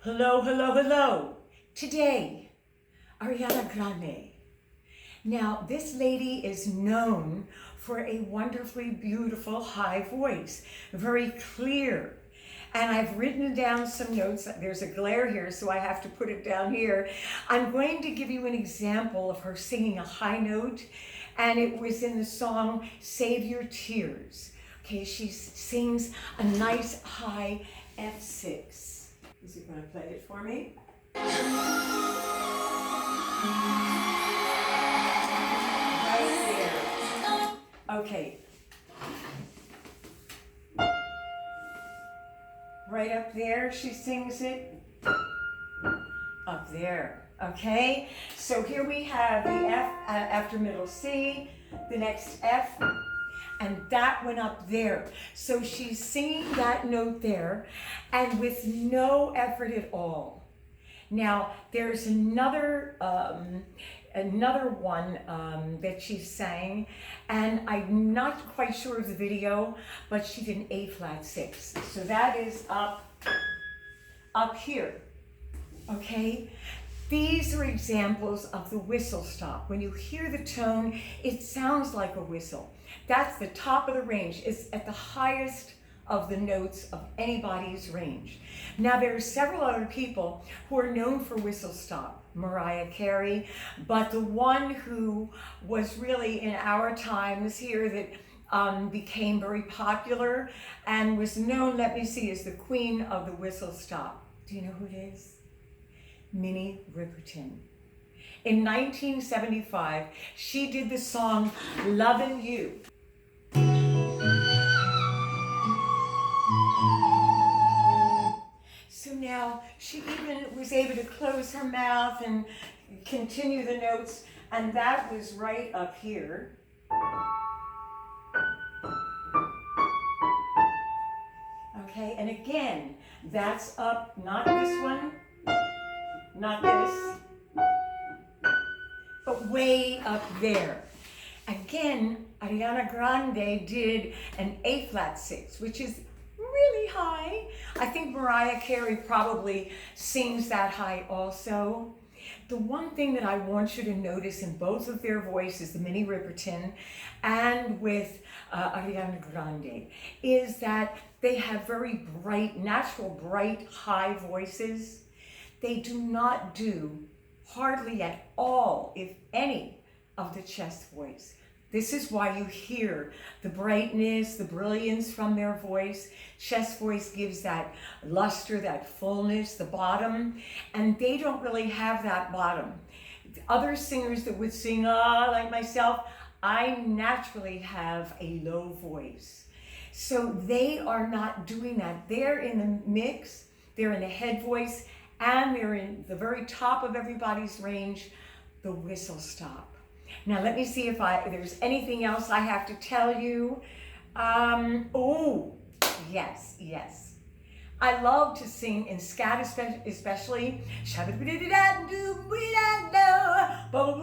Hello, hello, hello. Today, Ariana Grande. Now, this lady is known for a wonderfully beautiful high voice, very clear. And I've written down some notes. There's a glare here, so I have to put it down here. I'm going to give you an example of her singing a high note, and it was in the song Save Your Tears. Okay, she sings a nice high F6. Is he going to play it for me? Right there. Okay. Right up there, she sings it. Up there. Okay? So here we have the F after middle C, the next F, and that went up there. So she's singing that note there, and with no effort at all. Now, there's another one that she sang, and I'm not quite sure of the video, but she did an A flat 6. So that is up here, okay? These are examples of the whistle stop. When you hear the tone, it sounds like a whistle. That's the top of the range. It's at the highest of the notes of anybody's range. Now, there are several other people who are known for whistle stop. Mariah Carey, but the one who was really in our times here that became very popular and was known, let me see, as the queen of the whistle stop. Do you know who it is? Minnie Riperton. In 1975, she did the song Lovin' You. So now she even was able to close her mouth and continue the notes, and that was right up here. Okay, and again, that's up, not this one, not this, but way up there. Again, Ariana Grande did an A flat 6, which is really high. I think Mariah Carey probably sings that high also. The one thing that I want you to notice in both of their voices, the Minnie Riperton and with Ariana Grande, is that they have very bright, natural bright, high voices. They do not do hardly at all, if any, of the chest voice. This is why you hear the brightness, the brilliance from their voice. Chest voice gives that luster, that fullness, the bottom, and they don't really have that bottom. Other singers that would sing, like myself, I naturally have a low voice. So they are not doing that. They're in the mix, they're in the head voice, and they're in the very top of everybody's range, the whistle stop. Now let me see if there's anything else I have to tell you. Oh, yes. I love to sing in scat especially. All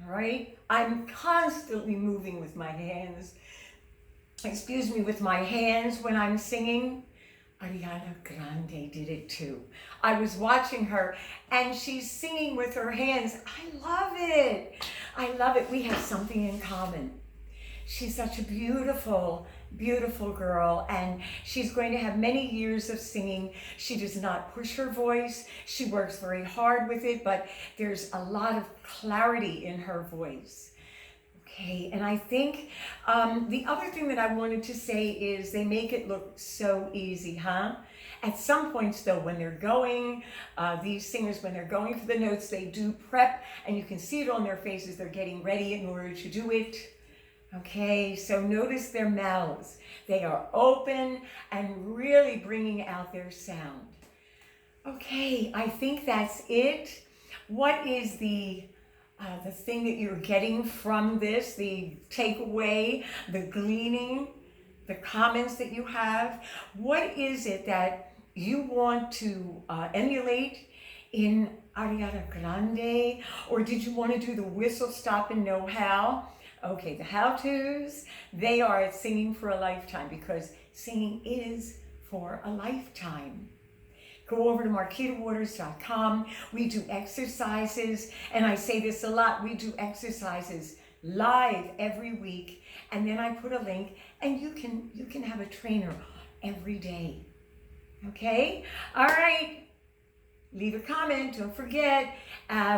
right? I'm constantly moving with my hands. With my hands when I'm singing. Ariana Grande did it too. I was watching her and she's singing with her hands. I love it. We have something in common. She's such a beautiful, beautiful girl, and she's going to have many years of singing. She does not push her voice. She works very hard with it, but there's a lot of clarity in her voice. Okay, and I think the other thing that I wanted to say is they make it look so easy, huh? At some points though, when they're going, these singers, when they're going for the notes, they do prep, and you can see it on their faces. They're getting ready in order to do it. Okay, so notice their mouths. They are open and really bringing out their sound. Okay, I think that's it. What is the thing that you're getting from this, the takeaway, the gleaning, the comments that you have? What is it that you want to emulate in Ariana Grande? Or did you want to do the whistle stop and know how? Okay, the how-tos, they are singing for a lifetime because singing is for a lifetime. Go over to MarquitaWaters.com. We do exercises, and I say this a lot, we do exercises live every week, and then I put a link, and you can have a trainer every day. Okay? All right. Leave a comment. Don't forget.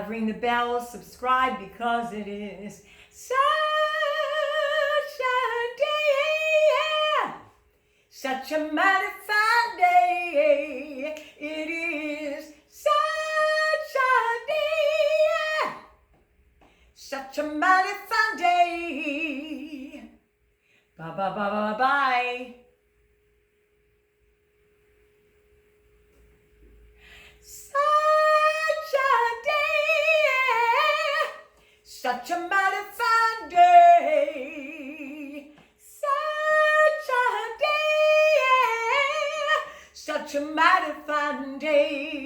Ring the bell. Subscribe because it is such a day. Such a mighty fine day. It is such a day. Such a mighty fine day. Bye, bye, bye, bye, bye. Such a day. Such a mighty fine day. Such a day. Such a mighty fine day.